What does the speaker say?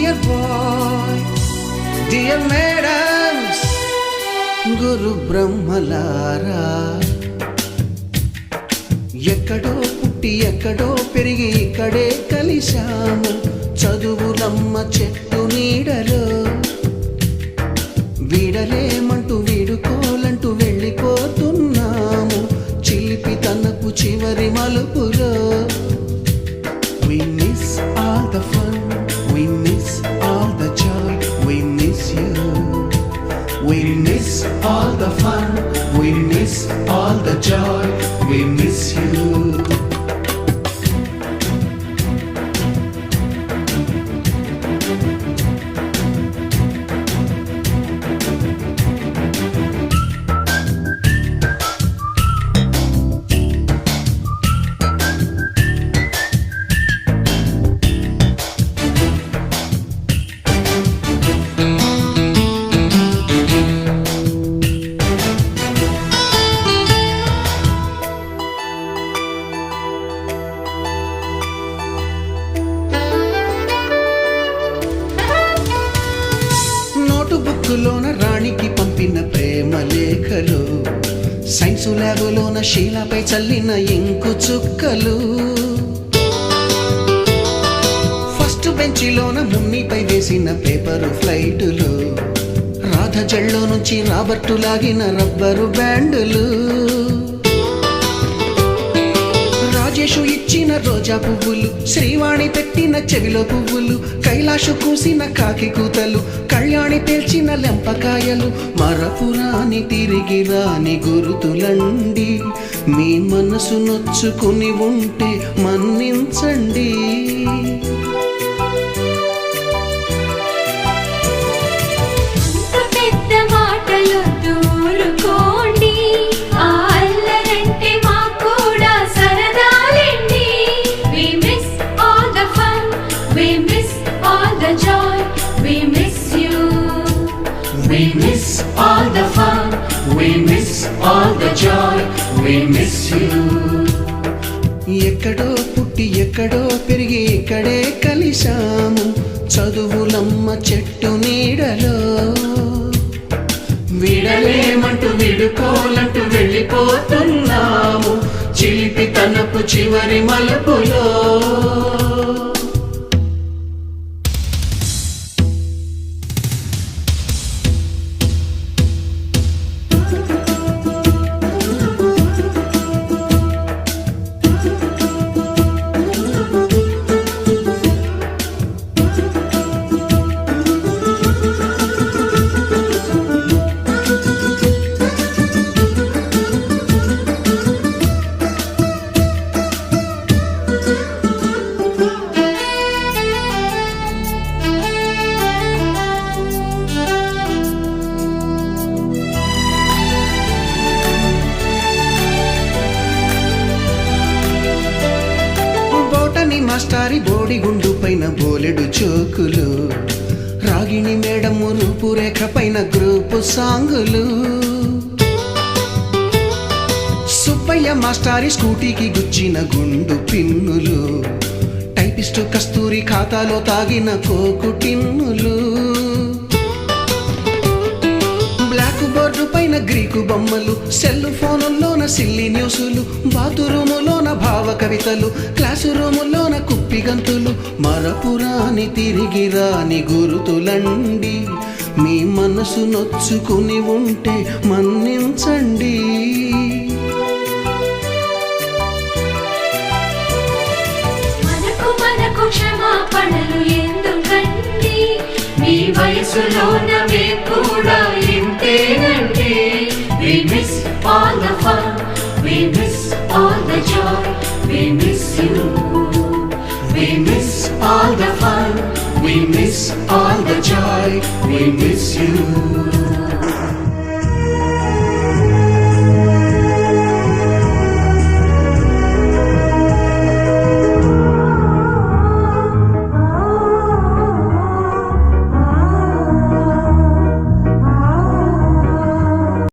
dear boy, dear madams, గురు బ్రహ్మలారా. ఎక్కడో పుట్టి ఎక్కడో పెరిగి ఇక్కడే కలిశాము, చదువులమ్మ చెట్టు నీడలో. వీడలేమంటూ వీడుకోలంటూ వెళ్ళిపోతున్నాము, చిలిపి తనపు చివరి మలుపులో. We miss all the fun, we miss all the joy, we miss you. We miss all the fun, we miss all the joy, we miss you. బుక్కులోన రాణికి పంపిన ప్రేమ లేఖలు, సైన్సు ల్యాబులోన శీలపై చల్లిన ఇంకు చుక్కలు, ఫస్ట్ బెంచిలోన మున్నిపై వేసిన పేపరు ఫ్లైటులు, రాధ జల్లో నుంచి రాబర్టు లాగిన rubber బ్యాండులు, Rajesh ఇచ్చిన రోజా పువ్వులు, శ్రీవాణి పెట్టిన చెవిలో పువ్వులు, కైలాషు కూసిన కాకి కూతలు, కళ్యాణి పేల్చిన లెంపకాయలు, మరపురాని తిరిగి రాని గురుతులండి. మీ మనసు నొచ్చుకుని ఉంటే మన్నించండి. We miss all the fun, we miss all the joy, we miss you. ఎక్కడో పుట్టి ఎక్కడో పెరిగి ఇక్కడే కలిశాము, చదువులమ్మ చెట్టు నీడలో. వీడలేమంటూ విడుకోలంటూ వెళ్ళిపోతున్నాము, చిలిపి తనపు చివరి మలుపులో. మాస్టారి బోడిగుండు పైన బోలెడు చోకులు, రాగిణి మేడము రూపురేఖ పైన గ్రూపు సాంగులు, సుబ్బయ్య మాస్టారి స్కూటీకి గుచ్చిన గుండు పిన్నులు, టైపిస్టు కస్తూరి ఖాతాలో తాగిన కోకు టిన్నులు, బ్లాక్ బోర్డు పైన గ్రీకు బొమ్మలు, సెల్ ఫోనుల్లోన సిల్లి న్యూసులు, బాతురూములోన భావ కవితలు, క్లాసు రూములోన కుప్పిగంతులు, మరపురాని తిరిగి రాని గురుతులండి. మీ మనసు నొచ్చుకుని ఉంటే మన్నించండి. మనకు క్షమాపణలు ఎందుకండి, మీ వయసులోనవే కూడా ఇంతేనండి. We miss all the fun, we miss all the joy, we miss you. We miss all the fun, we miss all the joy, we miss you.